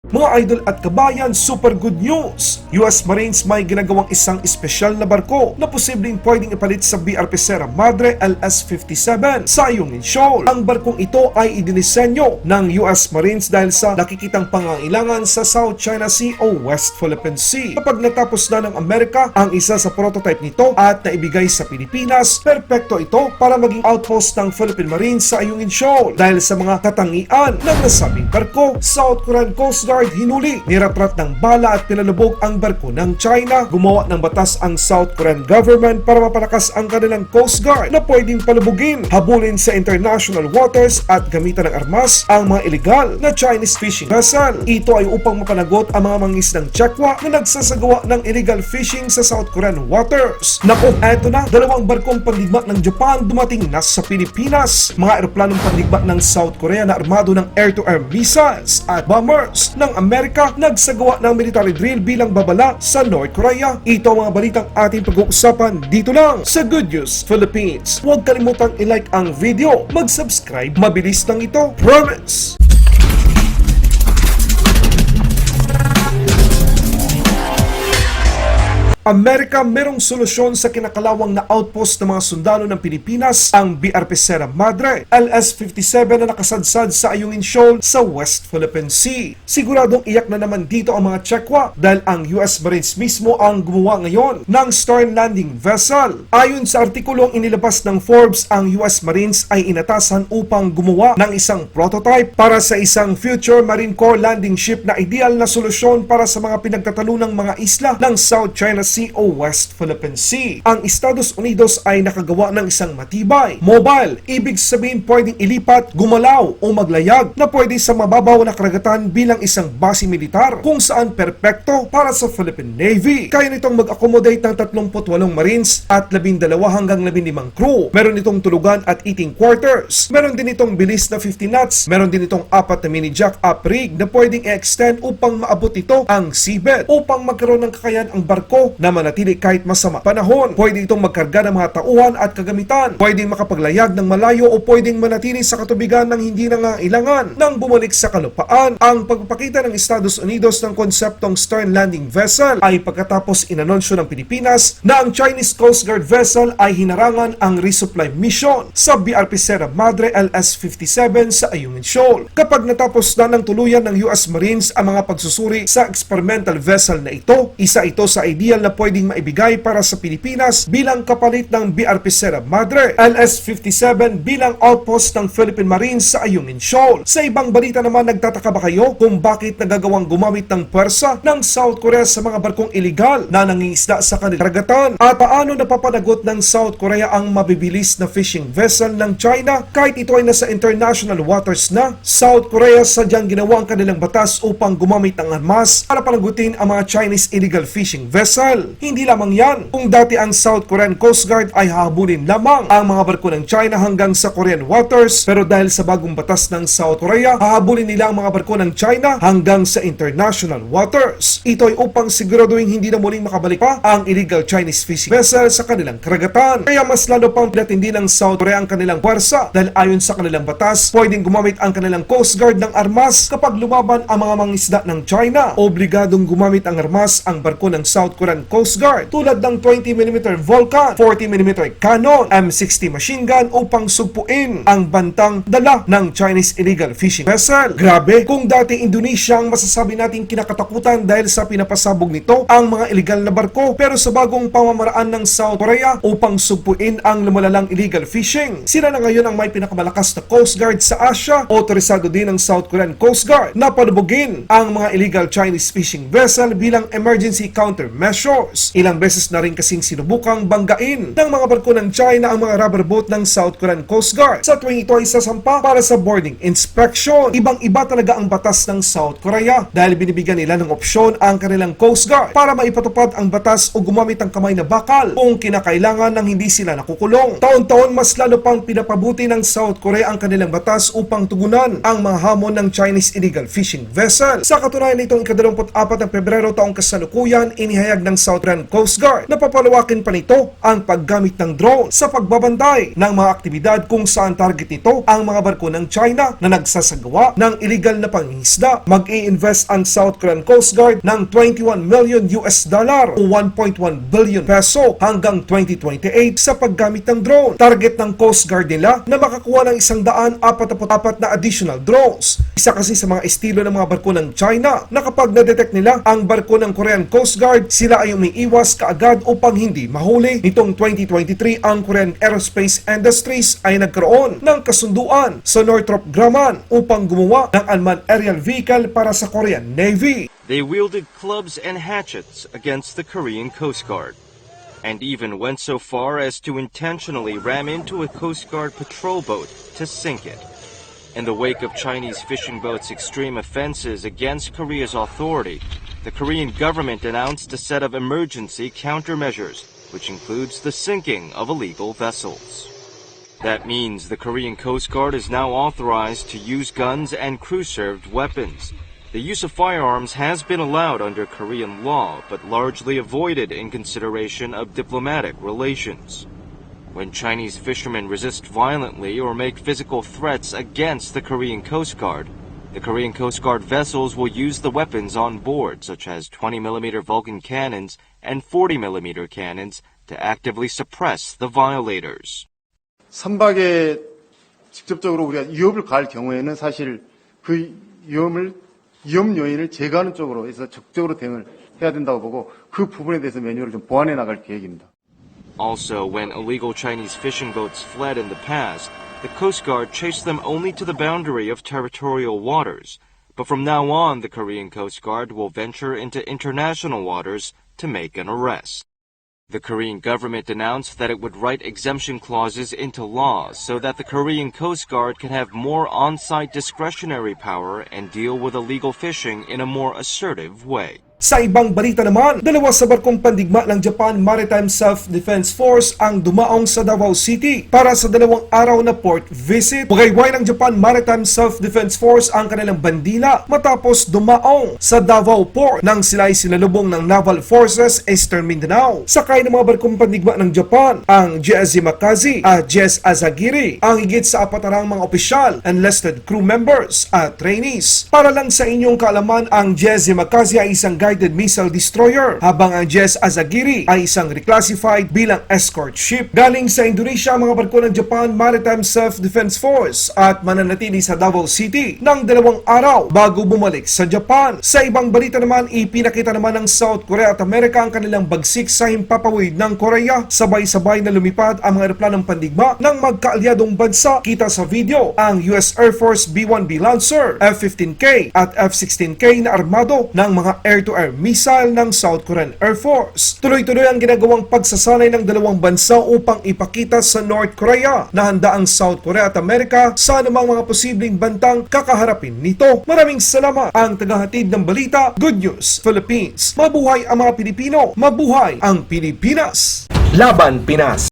Mga idol at kabayan, super good news! US Marines may ginagawang isang espisyal na barko na posibleng pwedeng ipalit sa BRP Sierra Madre LS-57 sa ayungin shoal. Ang barkong ito ay idinisenyo ng US Marines dahil sa nakikitang pangangailangan sa South China Sea o West Philippine Sea. Kapag natapos na ng Amerika ang isa sa prototype nito at naibigay sa Pilipinas, perpekto ito para maging outpost ng Philippine Marines sa ayungin shoal. Dahil sa mga katangian ng nasabing barko, South Korean Coast Guard hinuli, niratrat ng bala at pinalubog ang barko ng China. Gumawa ng batas ang South Korean government para mapalakas ang kanilang Coast Guard na pwedeng palubugin, habulin sa international waters at gamitan ng armas ang mga illegal na Chinese fishing vessel. Ito ay upang mapanagot ang mga mangisdang Chekwa na nagsasagawa ng illegal fishing sa South Korean waters. Naku, eto na, dalawang barkong pandigma ng Japan dumating na sa Pilipinas. Mga eroplanong pandigma ng South Korea na armado ng air-to-air missiles at bombers ng Amerika nagsagawa ng military drill bilang babala sa North Korea. Ito ang mga balitang ating pag-uusapan dito lang sa Good News Philippines. Huwag kalimutang i-like ang video, mag-subscribe, mabilis lang ito, promise! Amerika, merong solusyon sa kinakalawang na outpost ng mga sundalo ng Pilipinas, ang BRP Siera Madre LS-57 na nakasadsad sa ayungin shoal sa West Philippine Sea. Siguradong iyak na naman dito ang mga Chekwa dahil ang US Marines mismo ang gumawa ngayon ng stern landing vessel. Ayon sa artikulong inilabas ng Forbes, ang US Marines ay inatasan upang gumawa ng isang prototype para sa isang future Marine Corps landing ship na ideal na solusyon para sa mga pinagtatalunang mga isla ng South China Sea o West Philippine Sea. Ang Estados Unidos ay nakagawa ng isang matibay, mobile, ibig sabihin pwedeng ilipat, gumalaw o maglayag na pwede sa mababaw na karagatan bilang isang base militar kung saan perpekto para sa Philippine Navy. Kaya nitong mag-accommodate ng 38 Marines at 12 hanggang 15 crew. Meron itong tulugan at eating quarters. Meron din itong bilis na 50 knots. Meron din itong 4 na mini jack up rig na pwedeng i-extend upang maabot ito ang seabed upang magkaroon ng kakayahan ang barko na manatili kahit masama panahon. Pwede itong magkarga ng mga tauhan at kagamitan. Pwedeng makapaglayag ng malayo o pwedeng manatili sa katubigan ng hindi nangailangan nang bumalik sa kalupaan. Ang pagpapakita ng Estados Unidos ng konseptong stern landing vessel ay pagkatapos inanunsyo ng Pilipinas na ang Chinese Coast Guard vessel ay hinarangan ang resupply mission sa BRP Siera Madre LS-57 sa ayungin shoal. Kapag natapos na ng tuluyan ng US Marines ang mga pagsusuri sa experimental vessel na ito, isa ito sa ideal na pwedeng maibigay para sa Pilipinas bilang kapalit ng BRP Siera Madre LS-57 bilang outpost ng Philippine Marines sa ayungin shoal. Sa ibang balita naman, nagtataka ba kayo kung bakit nagagawang gumamit ng pwersa ng South Korea sa mga barkong iligal na nangingisda sa kanilang karagatan? At paano napapanagot ng South Korea ang mabibilis na fishing vessel ng China kahit ito ay nasa international waters na? South Korea sadyang ginawa ang kanilang batas upang gumamit ng armas para panagutin ang mga Chinese illegal fishing vessel. Hindi lamang yan, kung dati ang South Korean Coast Guard ay habulin lamang ang mga barko ng China hanggang sa Korean waters, pero dahil sa bagong batas ng South Korea, hahabulin nila ang mga barko ng China hanggang sa international waters. Ito ay upang siguraduhin hindi na muling makabalik pa ang illegal Chinese fishing vessel sa kanilang karagatan. Kaya mas lalo pang pinatindi ng South Korea ang kanilang pwersa dahil ayon sa kanilang batas, pwedeng gumamit ang kanilang Coast Guard ng armas kapag lumaban ang mga mangisda ng China. Obligadong gumamit ang armas ang barko ng South Korean Coast Guard tulad ng 20mm Vulcan, 40mm cannon, M60 machine gun upang sugpuin ang bantang dala ng Chinese illegal fishing vessel. Grabe, kung dati Indonesia ang masasabi nating kinakatakutan dahil sa pinapasabog nito ang mga illegal na barko, pero sa bagong pamamaraan ng South Korea upang sugpuin ang lumalalang illegal fishing, sila na ngayon ang may pinakamalakas na Coast Guard sa Asia. Otorisado din ng South Korean Coast Guard na palubugin ang mga illegal Chinese fishing vessel bilang emergency countermeasures. Ilang beses na rin kasing sinubukang banggain ng mga barko ng China ang mga rubber boat ng South Korean Coast Guard sa tuwing ito ay sasampa para sa boarding inspection. Ibang-iba talaga ang batas ng South Korea dahil binibigyan nila ng opsyon ang kanilang Coast Guard para maipatupad ang batas o gumamit ng kamay na bakal kung kinakailangan ng hindi sila nakukulong. Taon-taon mas lalo pang pinapabuti ng South Korea ang kanilang batas upang tugunan ang mga hamon ng Chinese illegal fishing vessel. Sa katunayan nitong ika-24 ng Pebrero taong kasalukuyan, inihayag ng South South Korean Coast Guard na papalawakin pa nito ang paggamit ng drone sa pagbabantay ng mga aktibidad kung saan target nito ang mga barko ng China na nagsasagawa ng illegal na pangingisda. Mag-i-invest ang South Korean Coast Guard ng $21 million o 1.1 billion peso hanggang 2028 sa paggamit ng drone. Target ng Coast Guard nila na makakuha ng 144 na additional drones. Isa kasi sa mga estilo ng mga barko ng China na kapag na-detect nila ang barko ng Korean Coast Guard, sila ay umiiwas kaagad upang hindi mahuli. Nitong 2023, ang Korean Aerospace Industries ay nagkaroon ng kasunduan sa Northrop Grumman upang gumawa ng unmanned aerial vehicle para sa Korean Navy. They wielded clubs and hatchets against the Korean Coast Guard, and even went so far as to intentionally ram into a Coast Guard patrol boat to sink it. In the wake of Chinese fishing boats' extreme offenses against Korea's authority, the Korean government announced a set of emergency countermeasures, which includes the sinking of illegal vessels. That means the Korean Coast Guard is now authorized to use guns and crew-served weapons. The use of firearms has been allowed under Korean law, but largely avoided in consideration of diplomatic relations. When Chinese fishermen resist violently or make physical threats against the Korean Coast Guard, the Korean Coast Guard vessels will use the weapons on board, such as 20mm Vulcan cannons and 40mm cannons, to actively suppress the violators. 선박에 직접적으로 우리가 위협을 가할 경우에는 사실 그 위험 요인을 제거하는 쪽으로 해서 적극적으로 대응을 해야 된다고 보고 그 부분에 대해서 매뉴얼을 좀 보완해 나갈 계획입니다. Also, when illegal Chinese fishing boats fled in the past, the Coast Guard chased them only to the boundary of territorial waters. But from now on, the Korean Coast Guard will venture into international waters to make an arrest. The Korean government announced that it would write exemption clauses into law so that the Korean Coast Guard can have more on-site discretionary power and deal with illegal fishing in a more assertive way. Sa ibang balita naman, dalawa sa barkong pandigma ng Japan Maritime Self-Defense Force ang dumaong sa Davao City para sa 2 araw na port visit. Magayway ng Japan Maritime Self-Defense Force ang kanilang bandila matapos dumaong sa Davao Port nang sila ay sinalubong ng Naval Forces Eastern Mindanao. Sakay ng mga barkong pandigma ng Japan, ang GS Makazi at GS Azagiri, ang higit sa 4 mga opisyal, enlisted crew members at trainees. Para lang sa inyong kaalaman, ang GS Makazi ay isang guided missile destroyer, habang ang GS Azagiri ay isang reclassified bilang escort ship. Galing sa Indonesia ang mga barko ng Japan Maritime Self-Defense Force at mananatili sa Davao City ng 2 araw bago bumalik sa Japan. Sa ibang balita naman, ipinakita naman ng South Korea at Amerika ang kanilang bagsik sa himpapawid ng Korea. Sabay-sabay na lumipad ang mga eroplanong pandigma ng magkaalyadong bansa. Kita sa video ang US Air Force B-1B Lancer, F-15K at F-16K na armado ng mga air-to-air missile ng South Korean Air Force. Tuloy-tuloy ang ginagawang pagsasanay ng dalawang bansa upang ipakita sa North Korea na handa ang South Korea at Amerika sa anumang mga posibleng bantang kakaharapin nito. Maraming salamat ang tagahatid ng balita. Good News Philippines. Mabuhay ang mga Pilipino. Mabuhay ang Pilipinas. Laban Pinas.